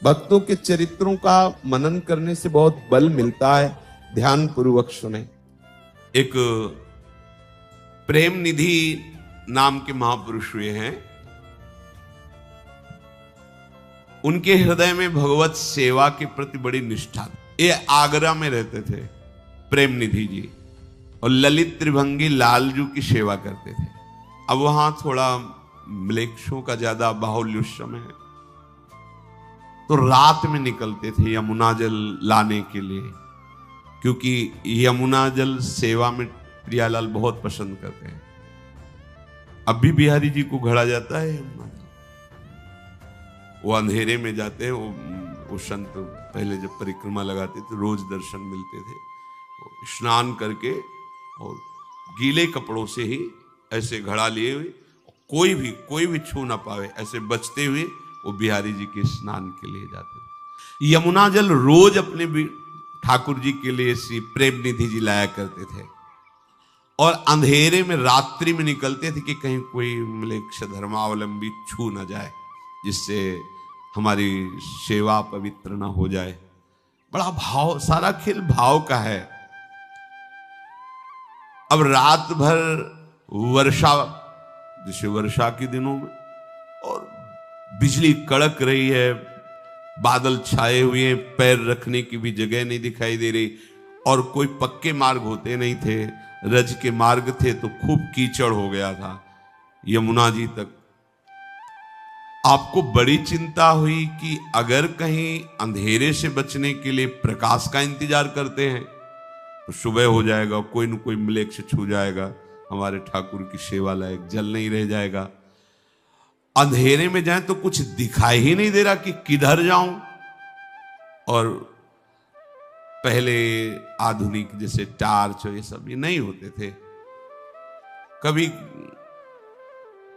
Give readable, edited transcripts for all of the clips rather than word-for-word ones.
भक्तों के चरित्रों का मनन करने से बहुत बल मिलता है। ध्यान पूर्वक सुने। एक प्रेम निधि नाम के महापुरुष हुए हैं। उनके हृदय में भगवत सेवा के प्रति बड़ी निष्ठा। ये आगरा में रहते थे प्रेम निधि जी, और ललित त्रिभंगी लालजू की सेवा करते थे। अब वहां थोड़ा म्लेच्छों का ज्यादा बाहुल्य समय है, तो रात में निकलते थे यमुना जल लाने के लिए, क्योंकि यमुना जल सेवा में प्रियालाल बहुत पसंद करते हैं। अब भी बिहारी जी को घड़ा जाता है यमुना जल, वो अंधेरे में जाते हैं। वो संत पहले जब परिक्रमा लगाते थे रोज दर्शन मिलते थे। स्नान करके और गीले कपड़ों से ही ऐसे घड़ा लिए हुए, कोई भी छू ना पावे, ऐसे बचते हुए वो बिहारी जी के स्नान के लिए जाते थे। यमुना जल रोज अपने ठाकुर जी के लिए श्री प्रेम निधि जी लाया करते थे, और अंधेरे में रात्रि में निकलते थे कि कहीं कोई म्लेच्छ धर्मावलंबी छू ना जाए, जिससे हमारी सेवा पवित्र ना हो जाए। बड़ा भाव, सारा खेल भाव का है। अब रात भर वर्षा, जैसे वर्षा के दिनों में, और बिजली कड़क रही है, बादल छाए हुए, पैर रखने की भी जगह नहीं दिखाई दे रही, और कोई पक्के मार्ग होते नहीं थे, रज के मार्ग थे, तो खूब कीचड़ हो गया था यमुना जी तक। आपको बड़ी चिंता हुई कि अगर कहीं अंधेरे से बचने के लिए प्रकाश का इंतजार करते हैं तो सुबह हो जाएगा, कोई न कोई म्लेच्छ छू जाएगा, हमारे ठाकुर की सेवा लायक जल नहीं रह जाएगा। अंधेरे में जाए तो कुछ दिखाई ही नहीं दे रहा कि किधर जाऊं। और पहले आधुनिक जैसे टार्च ये सब ये नहीं होते थे। कभी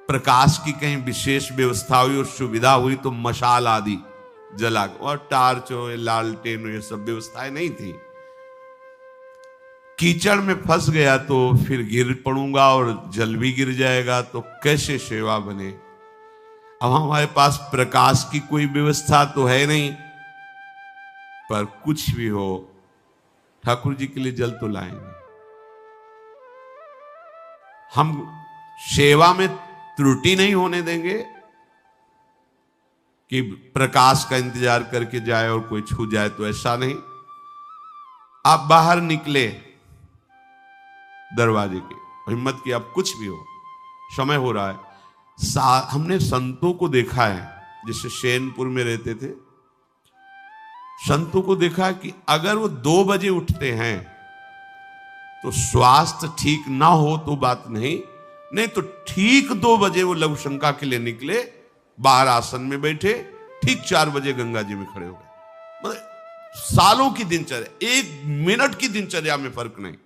प्रकाश की कहीं विशेष व्यवस्था हुई और सुविधा हुई तो मशाल आदि जला, और टार्च हो, लालटेन हो, ये सब व्यवस्थाएं नहीं थी। कीचड़ में फंस गया तो फिर गिर पड़ूंगा और जल भी गिर जाएगा, तो कैसे सेवा बने। अब हमारे पास प्रकाश की कोई व्यवस्था तो है नहीं, पर कुछ भी हो ठाकुर जी के लिए जल तो लाएंगे। हम सेवा में त्रुटि नहीं होने देंगे कि प्रकाश का इंतजार करके जाए और कोई छू जाए, तो ऐसा नहीं। आप बाहर निकले दरवाजे के, हिम्मत की, आप कुछ भी हो, समय हो रहा है। हमने संतों को देखा है, जैसे शैनपुर में रहते थे, संतों को देखा कि अगर वो 2 बजे उठते हैं तो स्वास्थ्य ठीक ना हो तो बात नहीं तो ठीक 2 बजे वो लघु शंका के लिए निकले, बाहर आसन में बैठे, ठीक 4 बजे गंगा जी में खड़े हो गए। मतलब सालों की दिनचर्या, 1 मिनट की दिनचर्या में फर्क नहीं।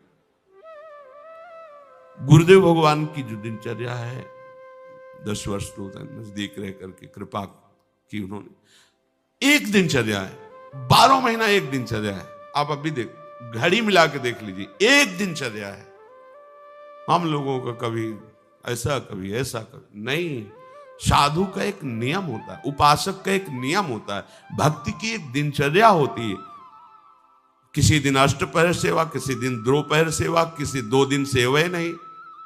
गुरुदेव भगवान की जो दिनचर्या है, 10 वर्ष तो नजदीक रह करके कृपा की उन्होंने, एक दिनचर्या है, 12 महीना एक दिनचर्या है। आप अभी देख, घड़ी मिला के देख लीजिए, एक दिनचर्या है। हम लोगों का कभी ऐसा कभी ऐसा कभी नहीं। साधु का एक नियम होता है, उपासक का एक नियम होता है, भक्ति की एक दिनचर्या होती है। किसी दिन अष्टपहर सेवा, किसी दिन दोपहर सेवा, किसी 2 दिन सेवा नहीं,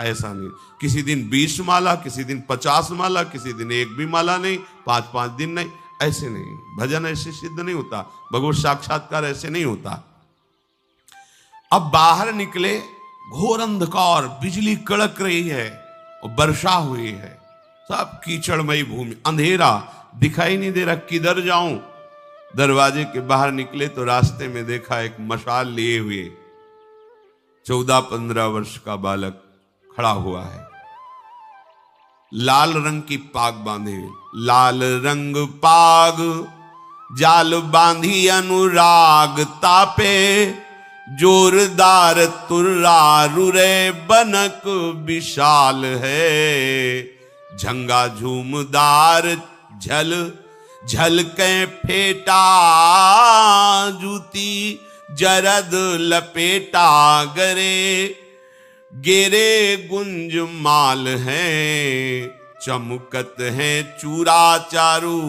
ऐसा नहीं। किसी दिन 20 माला, किसी दिन 50 माला, किसी दिन 1 भी माला नहीं, 5-5 दिन नहीं, ऐसे नहीं। भजन ऐसे सिद्ध नहीं होता, भगवत साक्षात्कार ऐसे नहीं होता। अब बाहर निकले, घोर अंधकार, बिजली कड़क रही है और वर्षा हुई है, सब कीचड़मयी भूमि, अंधेरा, दिखाई नहीं दे रहा किधर जाऊं। दरवाजे के बाहर निकले तो रास्ते में देखा एक मशाल लिए हुए 14-15 वर्ष का बालक खड़ा हुआ है, लाल रंग की पाग बांधे हुए, लाल रंग पाग जाल बांधी अनुराग तापे, जोरदार तुर्रा रुरे बनक विशाल है, झंगा झूमदार झल झल के फेटा, जूती जरद लपेटा गरे, गेरे गुंज माल हैं, चमकत हैं चूरा चारू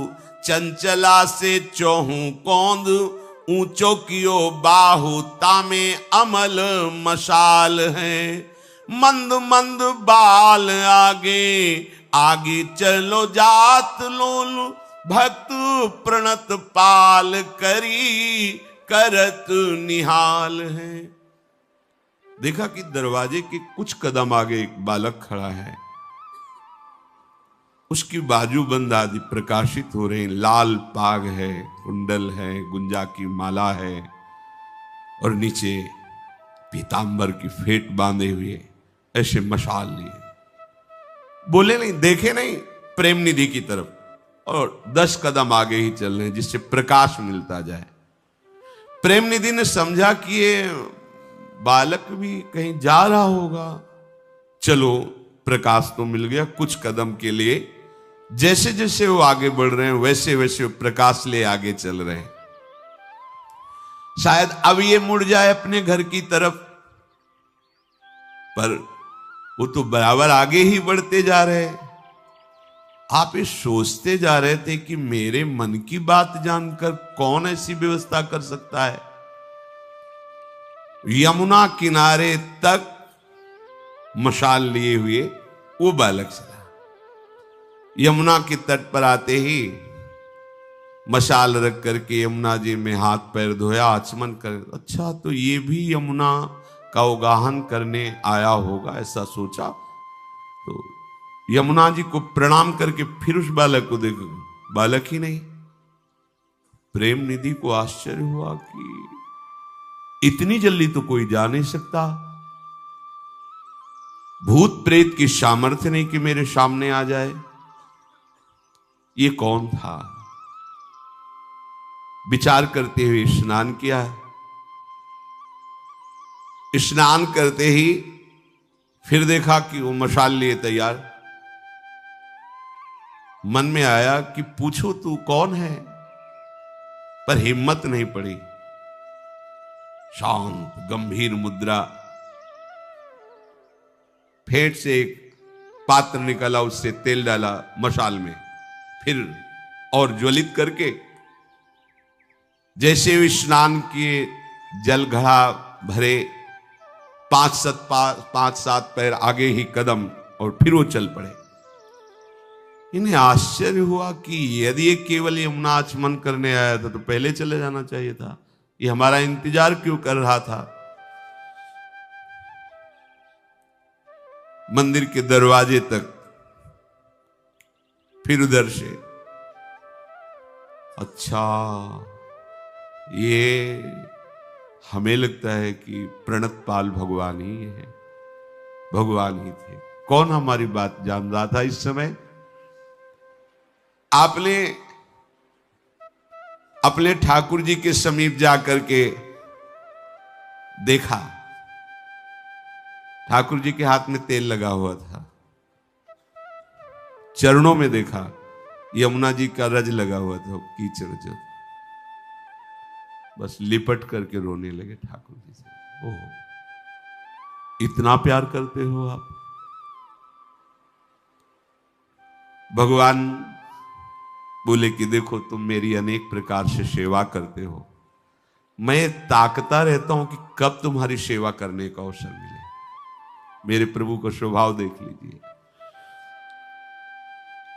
चंचला से चौहू कौंद, ऊंचो कियो बाहु तामे अमल मशाल है। मंद मंद बाल आगे, आगे चलो जात लोल, भक्त प्रणत पाल करी करत निहाल है। देखा कि दरवाजे के कुछ कदम आगे एक बालक खड़ा है, उसकी बाजूबंद आदि प्रकाशित हो रहे हैं, लाल पाग है, कुंडल है, गुंजा की माला है और नीचे पीतांबर की फेट बांधे हुए ऐसे मशाल लिए। बोले नहीं, देखे नहीं प्रेम निधि की तरफ, और 10 कदम आगे ही चल रहे हैं जिससे प्रकाश मिलता जाए। प्रेम निधि ने समझा कि ये बालक भी कहीं जा रहा होगा, चलो प्रकाश तो मिल गया। कुछ कदम के लिए जैसे जैसे वो आगे बढ़ रहे हैं वैसे वैसे वो प्रकाश ले आगे चल रहे हैं। शायद अब ये मुड़ जाए अपने घर की तरफ, पर वो तो बराबर आगे ही बढ़ते जा रहे हैं। आप ये सोचते जा रहे थे कि मेरे मन की बात जानकर कौन ऐसी व्यवस्था कर सकता है। यमुना किनारे तक मशाल लिए हुए वो बालक चला। यमुना के तट पर आते ही मशाल रख करके यमुना जी में हाथ पैर धोया, आचमन कर, अच्छा तो ये भी यमुना का उगाहन करने आया होगा, ऐसा सोचा। तो यमुना जी को प्रणाम करके फिर उस बालक को देखो, बालक ही नहीं। प्रेम निधि को आश्चर्य हुआ कि इतनी जल्दी तो कोई जा नहीं सकता, भूत प्रेत की सामर्थ्य नहीं कि मेरे सामने आ जाए। ये कौन था? विचार करते हुए स्नान किया। स्नान करते ही फिर देखा कि वो मशाल लिए तैयार। मन में आया कि पूछो तू कौन है, पर हिम्मत नहीं पड़ी। शांत गंभीर मुद्रा, फेंट से एक पात्र निकाला, उससे तेल डाला मशाल में, फिर और ज्वलित करके जैसे वे स्नान किए, जल घड़ा भरे, 5-7 पैर आगे ही कदम, और फिर वो चल पड़े। इन्हें आश्चर्य हुआ कि यदि ये केवल यमुना आचमन करने आया था तो पहले चले जाना चाहिए था, ये हमारा इंतजार क्यों कर रहा था। मंदिर के दरवाजे तक, फिर उधर से, अच्छा ये हमें लगता है कि प्रणतपाल भगवान ही है, भगवान ही थे। कौन हमारी बात जान रहा था इस समय? आपने अपने ठाकुर जी के समीप जाकर के देखा, ठाकुर जी के हाथ में तेल लगा हुआ था। चरणों में देखा यमुना जी का रज लगा हुआ था, कीचड़ जो, बस लिपट करके रोने लगे ठाकुर जी से। ओह, इतना प्यार करते हो आप। भगवान बोले कि देखो तुम मेरी अनेक प्रकार से सेवा करते हो, मैं ताकता रहता हूं कि कब तुम्हारी सेवा करने का अवसर मिले। मेरे प्रभु का स्वभाव देख लीजिए,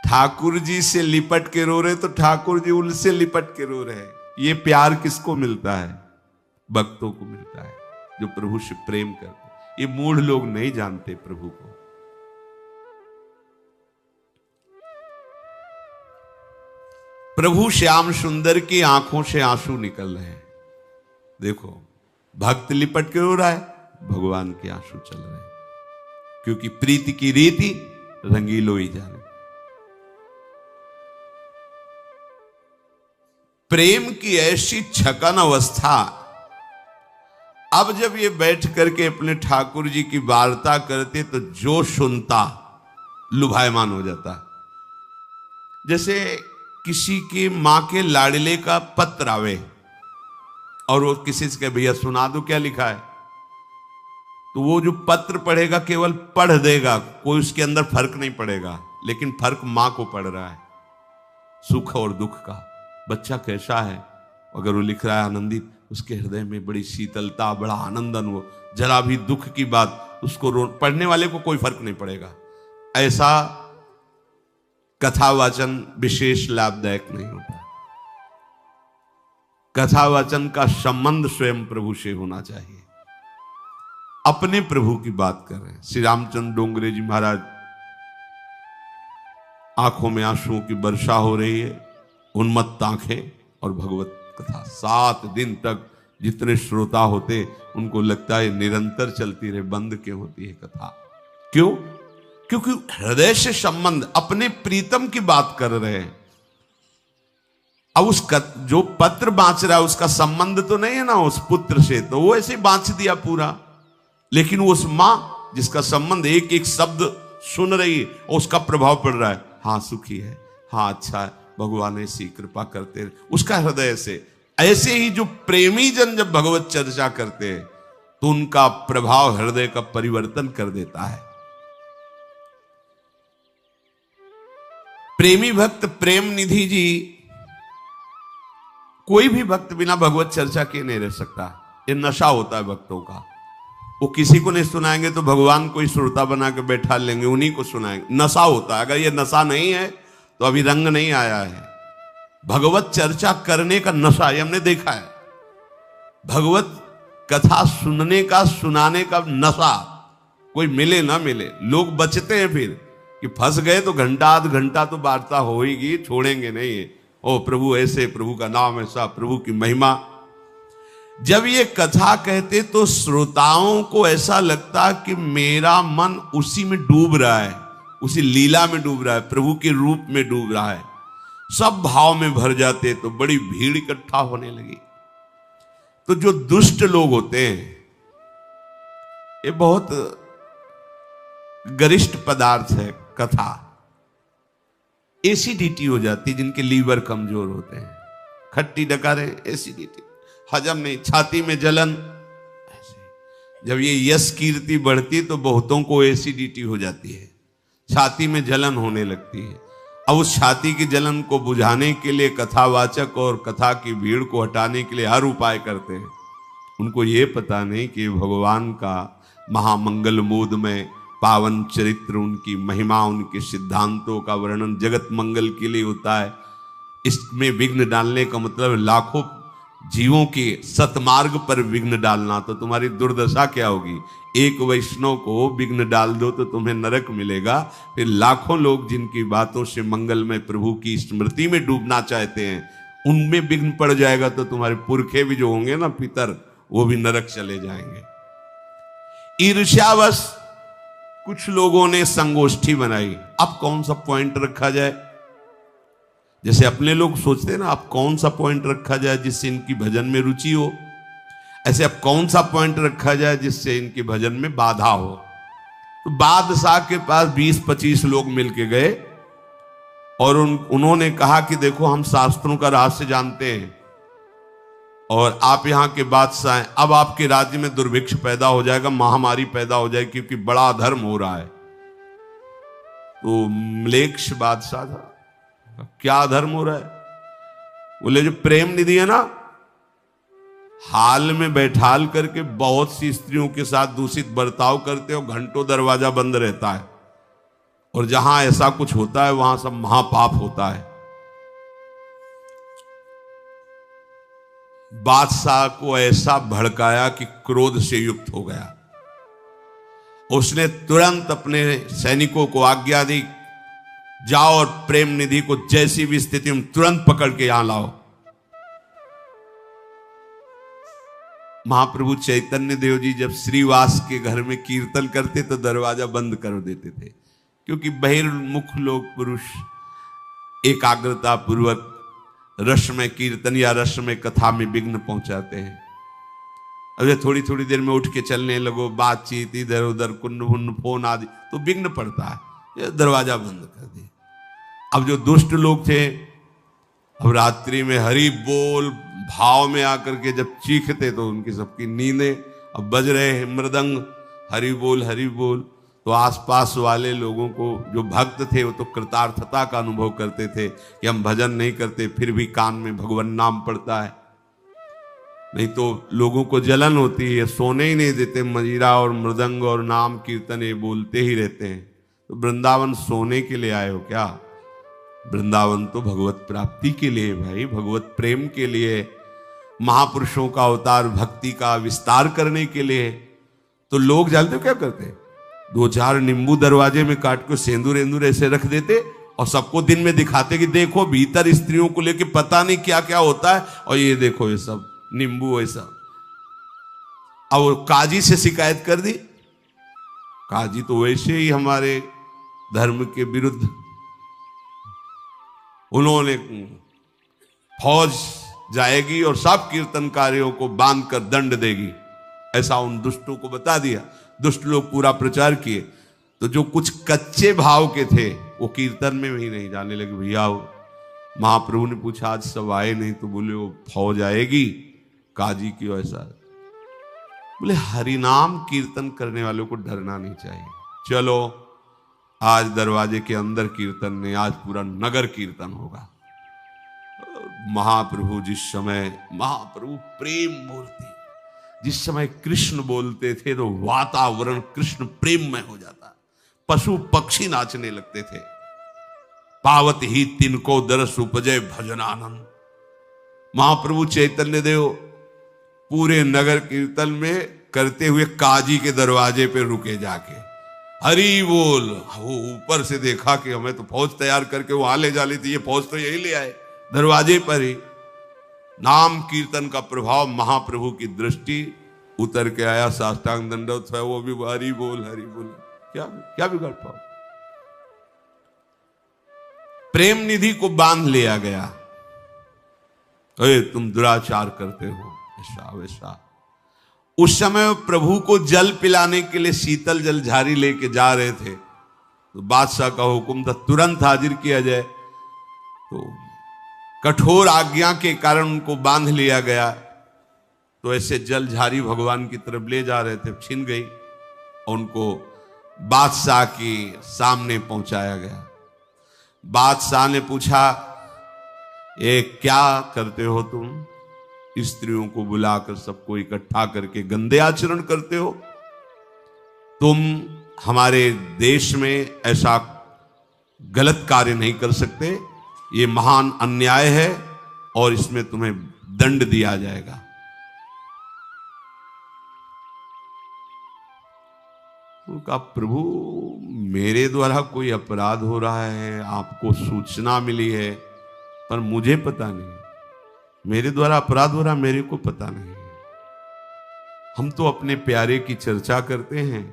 ठाकुर जी से लिपट के रो रहे तो ठाकुर जी उनसे लिपट के रो रहे। ये प्यार किसको मिलता है? भक्तों को मिलता है जो प्रभु से प्रेम करते। ये मूढ़ लोग नहीं जानते प्रभु को। प्रभु श्याम सुंदर की आंखों से आंसू निकल रहे हैं। देखो, भक्त लिपट के रो रहा है, भगवान के आंसू चल रहे हैं, क्योंकि प्रीति की रीति रंगीलो ही जाने। प्रेम की ऐसी छकन अवस्था, अब जब ये बैठ करके अपने ठाकुर जी की वार्ता करते तो जो सुनता लुभायमान हो जाता। जैसे किसी की मां के लाडले का पत्र आवे और वो किसी से कहे भैया सुना दो क्या लिखा है, तो वो जो पत्र पढ़ेगा केवल पढ़ देगा, कोई उसके अंदर फर्क नहीं पड़ेगा, लेकिन फर्क मां को पड़ रहा है। सुख और दुख का। बच्चा कैसा है, अगर वो लिख रहा है आनंदित, उसके हृदय में बड़ी शीतलता, बड़ा आनंद अनुभव, जरा भी दुख की बात उसको पढ़ने वाले को कोई फर्क नहीं पड़ेगा। ऐसा कथावाचन विशेष लाभदायक नहीं होता। कथावाचन का संबंध स्वयं प्रभु से होना चाहिए। अपने प्रभु की बात कर रहे हैं। श्री रामचंद्र डोंगरे जी महाराज, आंखों में आंसुओं की वर्षा हो रही है, उन्मत्त आंखें और भगवत कथा 7 दिन तक जितने श्रोता होते उनको लगता है निरंतर चलती रहे, बंद क्यों होती है कथा? क्यों? क्योंकि हृदय से संबंध, अपने प्रीतम की बात कर रहे हैं। अब जो पत्र बांच रहा है उसका संबंध तो नहीं है ना उस पुत्र से, तो वो ऐसे बांच दिया पूरा। लेकिन वो उस मां जिसका संबंध, एक एक शब्द सुन रही है और उसका प्रभाव पड़ रहा है, हाँ सुखी है, हाँ अच्छा है, भगवान ऐसी कृपा करते हैं, उसका हृदय से। ऐसे ही जो प्रेमी जन जब भगवत चर्चा करते हैं तो उनका प्रभाव हृदय का परिवर्तन कर देता है। प्रेमी भक्त प्रेम निधि जी, कोई भी भक्त बिना भगवत चर्चा के नहीं रह सकता। ये नशा होता है भक्तों का। वो किसी को नहीं सुनाएंगे तो भगवान को ही श्रोता बना के बैठा लेंगे, उन्हीं को सुनाएंगे। नशा होता है। अगर ये नशा नहीं है तो अभी रंग नहीं आया है। भगवत चर्चा करने का नशा, ये हमने देखा है। भगवत कथा सुनने का, सुनाने का नशा, कोई मिले ना मिले, लोग बचते हैं फिर कि फंस गए तो घंटा आध घंटा तो वार्ता होगी, छोड़ेंगे नहीं। ओ प्रभु ऐसे, प्रभु का नाम ऐसा, प्रभु की महिमा। जब ये कथा कहते तो श्रोताओं को ऐसा लगता कि मेरा मन उसी में डूब रहा है, उसी लीला में डूब रहा है, प्रभु के रूप में डूब रहा है। सब भाव में भर जाते तो बड़ी भीड़ इकट्ठा होने लगी। तो जो दुष्ट लोग होते हैं, ये बहुत गरिष्ठ पदार्थ है कथा। एसिडिटी हो जाती, जिनके लीवर कमजोर होते हैं, खट्टी डकारे, एसिडिटी, हजम नहीं, छाती में जलन। जब ये यश कीर्ति बढ़ती तो बहुतों को एसिडिटी हो जाती है, छाती में जलन होने लगती है। अब उस छाती की जलन को बुझाने के लिए कथावाचक और कथा की भीड़ को हटाने के लिए हर उपाय करते हैं। उनको ये पता नहीं कि भगवान का महामंगल मूड में पावन चरित्र, उनकी महिमा, उनके सिद्धांतों का वर्णन जगत मंगल के लिए होता है। इसमें विघ्न डालने का मतलब लाखों जीवों के सतमार्ग पर विघ्न डालना। तो तुम्हारी दुर्दशा क्या होगी? एक वैष्णव को विघ्न डाल दो तो तुम्हें नरक मिलेगा। फिर लाखों लोग जिनकी बातों से मंगल में प्रभु की स्मृति में डूबना चाहते हैं, उनमें विघ्न पड़ जाएगा तो तुम्हारे पुरखे भी जो होंगे ना, पितर, वो भी नरक चले जाएंगे। ईर्ष्यावश कुछ लोगों ने संगोष्ठी बनाई। अब कौन सा पॉइंट रखा जाए? जैसे अपने लोग सोचते हैं ना, अब कौन सा पॉइंट रखा जाए जिससे इनकी भजन में रुचि हो, ऐसे अब कौन सा पॉइंट रखा जाए जिससे इनके भजन में बाधा हो। तो बादशाह के पास 20-25 लोग मिलके गए और उन्होंने कहा कि देखो, हम शास्त्रों का रहस्य जानते हैं और आप यहाँ के बादशाह हैं। अब आपके राज्य में दुर्भिक्ष पैदा हो जाएगा, महामारी पैदा हो जाएगी, क्योंकि बड़ा अधर्म हो रहा है। तो म्लेच्छ बादशाह था, क्या धर्म हो रहा है? बोले जो प्रेम निधि है ना, हाल में बैठाल करके बहुत सी स्त्रियों के साथ दूषित बर्ताव करते हो, घंटों दरवाजा बंद रहता है, और जहां ऐसा कुछ होता है वहां सब महापाप होता है। बादशाह को ऐसा भड़काया कि क्रोध से युक्त हो गया। उसने तुरंत अपने सैनिकों को आज्ञा दी, जाओ और प्रेम निधि को जैसी भी स्थिति में तुरंत पकड़ के यहां लाओ। महाप्रभु चैतन्य देव जी जब श्रीवास के घर में कीर्तन करते तो दरवाजा बंद कर देते थे, क्योंकि बहिर्मुख लोग पुरुष एकाग्रता पूर्वक रसमय कीर्तन या रसमय कथा में विघ्न पहुंचाते हैं। अरे थोड़ी थोड़ी देर में उठ के चलने लगो, बातचीत इधर उधर, कुंड फोन आदि, तो विघ्न पड़ता है। ये दरवाजा बंद कर दे। अब जो दुष्ट लोग थे, अब रात्रि में हरि बोल भाव में आकर के जब चीखते तो उनकी सबकी नींदें, अब बज रहे हैं मृदंग, हरि बोल हरि बोल। तो आसपास वाले लोगों को, जो भक्त थे, वो तो कृतार्थता का अनुभव करते थे कि हम भजन नहीं करते फिर भी कान में भगवान नाम पड़ता है। नहीं तो लोगों को जलन होती है, सोने ही नहीं देते, मजीरा और मृदंग और नाम कीर्तन ये बोलते ही रहते हैं। तो वृंदावन सोने के लिए आए हो क्या? वृंदावन तो भगवत प्राप्ति के लिए भाई, भगवत प्रेम के लिए, महापुरुषों का अवतार भक्ति का विस्तार करने के लिए। तो लोग जानते हो क्या करते? 2-4 नींबू दरवाजे में काट के सेंदूर एंदूर ऐसे रख देते और सबको दिन में दिखाते कि देखो भीतर स्त्रियों को लेके पता नहीं क्या क्या होता है, और ये देखो ये सब नींबू ऐसा। अब काजी से शिकायत कर दी। काजी तो वैसे ही हमारे धर्म के विरुद्ध, उन्होंने फौज जाएगी और सब कीर्तनकारियों को बांध कर दंड देगी, ऐसा उन दुष्टों को बता दिया। दुष्ट लोग पूरा प्रचार किए। तो जो कुछ कच्चे भाव के थे वो कीर्तन में भी नहीं जाने लगे। भैया महाप्रभु ने पूछा आज सब आए नहीं, तो बोले वो फौज आएगी काजी की। ऐसा बोले हरिनाम कीर्तन करने वालों को डरना नहीं चाहिए। चलो आज दरवाजे के अंदर कीर्तन नहीं, आज पूरा नगर कीर्तन होगा। महाप्रभु जिस समय, महाप्रभु प्रेम मूर्ति, जिस समय कृष्ण बोलते थे तो वातावरण कृष्ण प्रेम में हो जाता, पशु पक्षी नाचने लगते थे। पावत ही तिनको दरस उपजय भजनानंद। महाप्रभु चैतन्य देव पूरे नगर कीर्तन में करते हुए काजी के दरवाजे पे रुके जाके हरि बोल। वो ऊपर से देखा कि हमें तो फौज तैयार करके वो आले जा लेती, ये फौज तो यही ले आए दरवाजे पर ही। नाम कीर्तन का प्रभाव, महाप्रभु की दृष्टि उतर के आया, साष्टांग दंडवत है, वो भी हरि बोल हरि बोल। क्या क्या बिगड़ पाओ? प्रेम निधि को बांध लिया गया। अरे तुम दुराचार करते हो, ऐसा वैसा। उस समय प्रभु को जल पिलाने के लिए शीतल जल झारी लेके जा रहे थे, तो बादशाह का हुक्म था तुरंत हाजिर किया जाए। तो कठोर आज्ञा के कारण उनको बांध लिया गया। तो ऐसे जल झारी भगवान की तरफ ले जा रहे थे, छिन गई और उनको बादशाह के सामने पहुंचाया गया। बादशाह ने पूछा ये क्या करते हो तुम? स्त्रियों को बुलाकर सबको इकट्ठा करके गंदे आचरण करते हो। तुम हमारे देश में ऐसा गलत कार्य नहीं कर सकते, ये महान अन्याय है और इसमें तुम्हें दंड दिया जाएगा। उनका प्रभु मेरे द्वारा कोई अपराध हो रहा है, आपको सूचना मिली है, पर मुझे पता नहीं। मेरे द्वारा अपराध हो रहा, मेरे को पता नहीं। हम तो अपने प्यारे की चर्चा करते हैं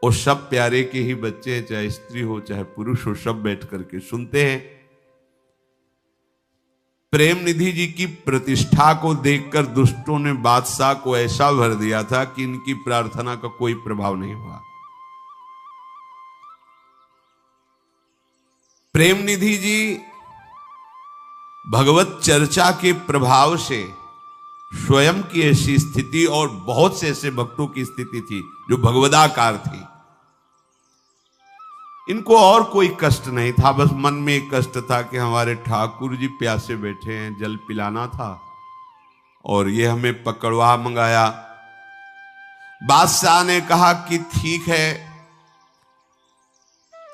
और सब प्यारे के ही बच्चे हैं, चाहे स्त्री हो चाहे पुरुष हो, सब बैठ करके सुनते हैं। प्रेम निधि जी की प्रतिष्ठा को देखकर दुष्टों ने बादशाह को ऐसा भर दिया था कि इनकी प्रार्थना का कोई प्रभाव नहीं हुआ। प्रेम निधि जी भगवत चर्चा के प्रभाव से स्वयं की ऐसी स्थिति और बहुत से ऐसे भक्तों की स्थिति थी जो भगवदाकार थी। इनको और कोई कष्ट नहीं था, बस मन में एक कष्ट था कि हमारे ठाकुर जी प्यासे बैठे हैं, जल पिलाना था और ये हमें पकड़वा मंगाया। बादशाह ने कहा कि ठीक है,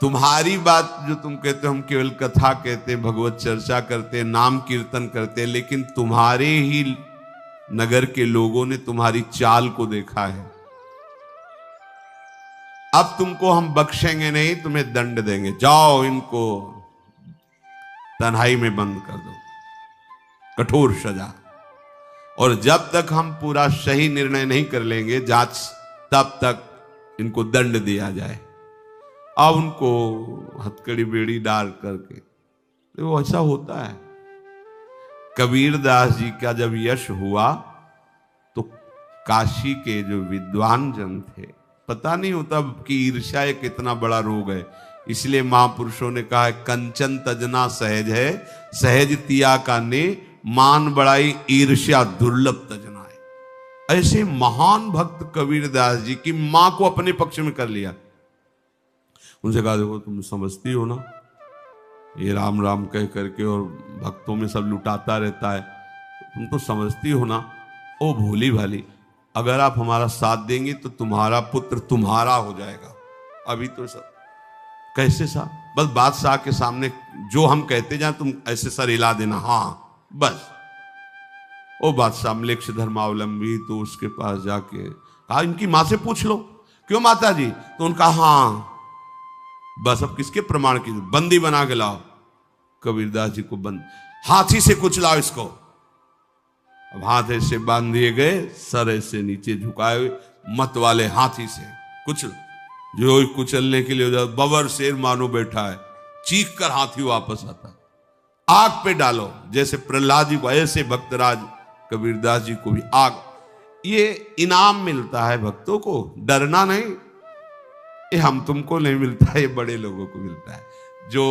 तुम्हारी बात जो तुम कहते हो, हम केवल कथा कहते, भगवत चर्चा करते, नाम कीर्तन करते, लेकिन तुम्हारे ही नगर के लोगों ने तुम्हारी चाल को देखा है। अब तुमको हम बख्शेंगे नहीं, तुम्हें दंड देंगे। जाओ इनको तन्हाई में बंद कर दो, कठोर सजा। और जब तक हम पूरा सही निर्णय नहीं कर लेंगे जांच, तब तक इनको दंड दिया जाए। अब उनको हथकड़ी बेड़ी डाल करके, तो वो ऐसा होता है। कबीर दास जी का जब यश हुआ तो काशी के जो विद्वान जन थे, पता नहीं होता कि ईर्ष्या एक कितना बड़ा रोग है। इसलिए महापुरुषों ने कहा है कंचन तजना सहज है, सहज तिया का ने, मान बड़ाई ईर्ष्या दुर्लभ तजना है। ऐसे महान भक्त कबीर दास जी की मां को अपने पक्ष में कर लिया। उनसे कहा देखो तुम समझती हो ना, ये राम राम कह करके और भक्तों में सब लुटाता रहता है, तुम तो समझती हो ना। ओ भोली भाली, अगर आप हमारा साथ देंगे तो तुम्हारा पुत्र तुम्हारा हो जाएगा। अभी तो सब कैसे सा, बस बादशाह के सामने जो हम कहते जाए तुम ऐसे सर हिला देना, हाँ बस। ओ बादशाह म्लेच्छ धर्मावलंबी तो उसके पास जाके कहा इनकी मां से पूछ लो। क्यों माता जी? तो उनका हाँ, बस अब किसके प्रमाण की, बंदी बना के लाओ। कबीरदास जी को बंद, हाथी से कुचलाओ इसको। अब हाथ ऐसे बांध दिए गए, सर ऐसे नीचे झुकाए हुए, मत वाले हाथी से कुचल। जो कुचलने के लिए बबर शेर मानो बैठा है, चीख कर हाथी वापस आता। आग पे डालो, जैसे प्रहलाद जी को ऐसे भक्तराज कबीरदास जी को भी आग। ये इनाम मिलता है भक्तों को, डरना नहीं। ये हम तुमको नहीं मिलता है, ये बड़े लोगों को मिलता है जो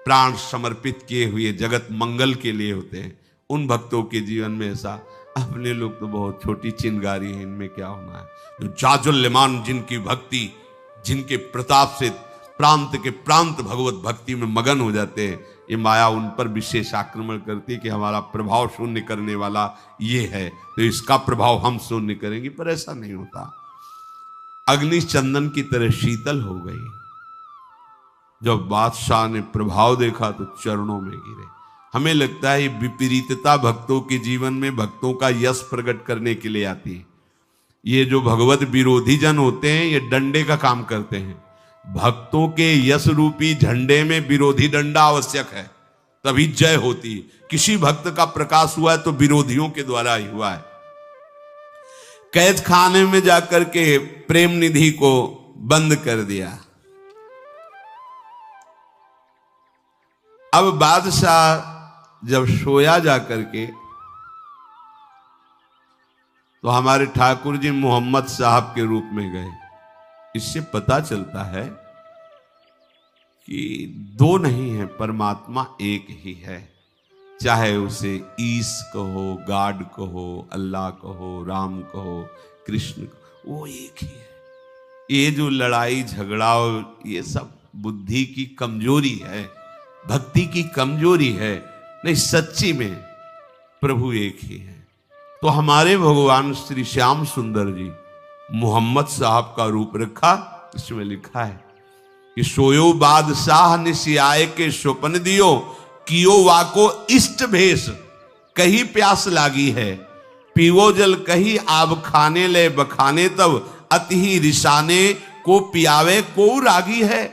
प्राण समर्पित किए हुए जगत मंगल के लिए होते हैं। उन भक्तों के जीवन में ऐसा, अपने लोग तो बहुत छोटी चिंगारी है, इनमें क्या होना है। जो जाजुल्यमान जिनकी भक्ति, जिनके प्रताप से प्रांत के प्रांत भगवत भक्ति में मगन हो जाते हैं, ये माया उन पर विशेष आक्रमण करती है कि हमारा प्रभाव शून्य करने वाला ये है, तो इसका प्रभाव हम शून्य करेंगे, पर ऐसा नहीं होता। अग्नि चंदन की तरह शीतल हो गई। जब बादशाह ने प्रभाव देखा तो चरणों में गिरे। हमें लगता है ये विपरीतता भक्तों के जीवन में भक्तों का यश प्रकट करने के लिए आती है। ये जो भगवत विरोधी जन होते हैं, ये डंडे का काम करते हैं। भक्तों के यश रूपी झंडे में विरोधी डंडा आवश्यक है, तभी जय होती है। किसी भक्त का प्रकाश हुआ है तो विरोधियों के द्वारा ही हुआ है। कैद खाने में जाकर के प्रेम निधि को बंद कर दिया। अब बादशाह जब सोया जाकर के, तो हमारे ठाकुर जी मोहम्मद साहब के रूप में गए। इससे पता चलता है कि दो नहीं है, परमात्मा एक ही है। चाहे उसे ईश कहो, गॉड कहो, अल्लाह कहो, राम कहो, कृष्ण कहो, वो एक ही है। ये जो लड़ाई झगड़ा ये सब बुद्धि की कमजोरी है, भक्ति की कमजोरी है। नहीं, सच्ची में प्रभु एक ही है। तो हमारे भगवान श्री श्याम सुंदर जी मोहम्मद साहब का रूप रखा। इसमें लिखा है कि सोयो बादशाह निसियाए के स्वप्न दियो, कियो वाको इष्ट भेष, कही प्यास लागी है, पीवो जल कही आब खाने ले बखाने, तब अति ही रिसाने को पियावे को रागी है।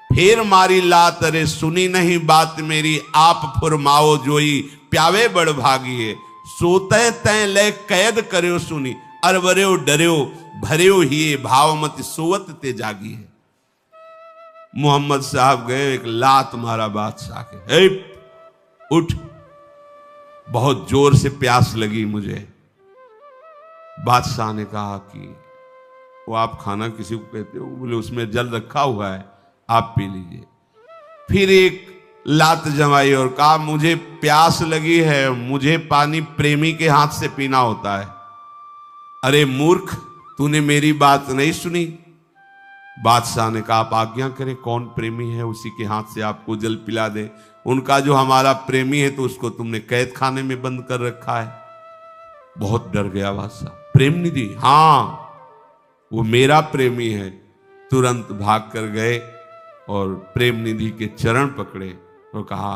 फेर मारी लात रे सुनी नहीं बात मेरी, आप फुरमाओ जोई प्यावे बड़ भागी है। सोते तय ले कैद करो सुनी, अरवरो डर्यो भर्यो ही भावमति सोवत ते जागी है। मोहम्मद साहब गए, एक लात मारा बादशाह के, उठ, बहुत जोर से प्यास लगी मुझे। बादशाह ने कहा कि वो आप खाना किसी को कहते हो? बोले उसमें जल रखा हुआ है, आप पी लीजिए। फिर एक लात जमाई और कहा मुझे प्यास लगी है, मुझे पानी प्रेमी के हाथ से पीना होता है। अरे मूर्ख, तूने मेरी बात नहीं सुनी। बादशाह ने कहा आप आज्ञा करें, कौन प्रेमी है उसी के हाथ से आपको जल पिला दे। उनका जो हमारा प्रेमी है तो उसको तुमने कैद खाने में बंद कर रखा है। बहुत डर गया बादशाह। प्रेम निधि? हाँ, वो मेरा प्रेमी है। तुरंत भाग कर गए और प्रेम निधि के चरण पकड़े और कहा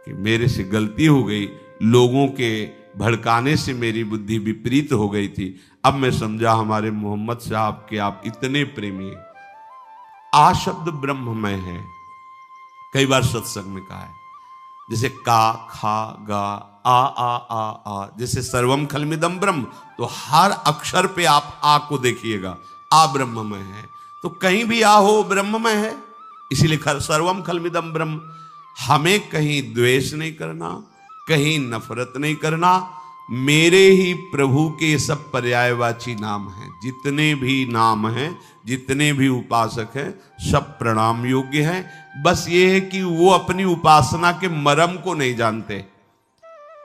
कि मेरे से गलती हो गई, लोगों के भड़काने से मेरी बुद्धि विपरीत हो गई थी। अब मैं समझा हमारे मोहम्मद साहब के आप इतने प्रेमी हैं। आ शब्द ब्रह्ममय है, कई बार सत्संग में कहा है। जैसे का, खा, गा, आ, जैसे सर्वम खलमिदम ब्रह्म, तो हर अक्षर पे आप आ को देखिएगा, आ ब्रह्ममय है। तो कहीं भी आ हो ब्रह्ममय है, इसीलिए सर्वम खलमिदम ब्रह्म। हमें कहीं द्वेष नहीं करना, कहीं नफरत नहीं करना। मेरे ही प्रभु के सब पर्यायवाची नाम हैं। जितने भी नाम हैं, जितने भी उपासक हैं, सब प्रणाम योग्य हैं। बस ये है कि वो अपनी उपासना के मर्म को नहीं जानते।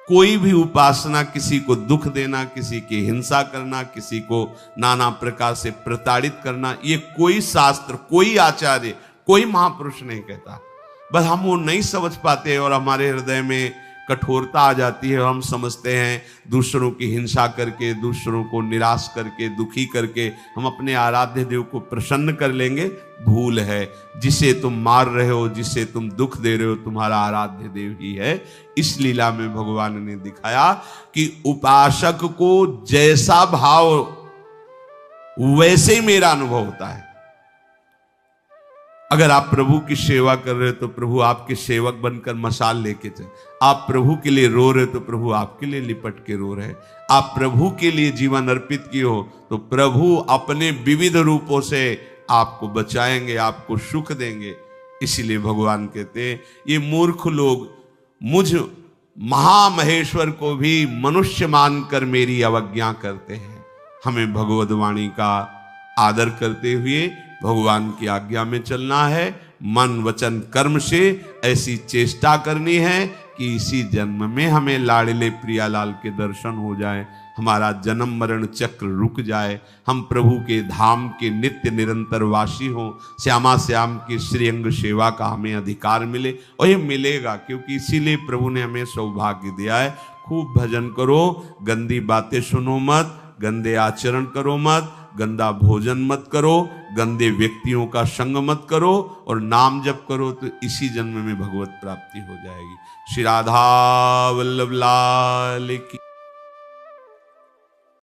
कोई भी उपासना किसी को दुख देना, किसी की हिंसा करना, किसी को नाना प्रकार से प्रताड़ित करना, ये कोई शास्त्र, कोई आचार्य, कोई महापुरुष नहीं कहता। बस हम वो नहीं समझ पाते और हमारे हृदय में कठोरता आ जाती है और हम समझते हैं दूसरों की हिंसा करके, दूसरों को निराश करके, दुखी करके हम अपने आराध्य देव को प्रसन्न कर लेंगे। भूल है। जिसे तुम मार रहे हो, जिसे तुम दुख दे रहे हो, तुम्हारा आराध्य देव ही है। इस लीला में भगवान ने दिखाया कि उपासक को जैसा भाव वैसे ही मेरा अनुभव होता है। अगर आप प्रभु की सेवा कर रहे हो तो प्रभु आपके सेवक बनकर मशाल लेके चले। आप प्रभु के लिए रो रहे हो तो प्रभु आपके लिए लिपट के रो रहे हैं। आप प्रभु के लिए जीवन अर्पित किए हो तो प्रभु अपने विविध रूपों से आपको बचाएंगे, आपको सुख देंगे। इसीलिए भगवान कहते हैं ये मूर्ख लोग मुझ महामहेश्वर को भी मनुष्य मानकर मेरी अवज्ञा करते हैं। हमें भगवद्वाणी का आदर करते हुए भगवान की आज्ञा में चलना है। मन वचन कर्म से ऐसी चेष्टा करनी है कि इसी जन्म में हमें लाडले प्रियालाल के दर्शन हो जाए, हमारा जन्म मरण चक्र रुक जाए, हम प्रभु के धाम के नित्य निरंतर वासी हों, श्यामा श्याम की श्रीअंग सेवा का हमें अधिकार मिले। और ये मिलेगा क्योंकि इसीलिए प्रभु ने हमें सौभाग्य दिया है। खूब भजन करो, गंदी बातें सुनो मत, गंदे आचरण करो मत, गंदा भोजन मत करो, गंदे व्यक्तियों का संग मत करो और नाम जप करो तो इसी जन्म में भगवत प्राप्ति हो जाएगी। श्री राधा वल्लभ लाल की।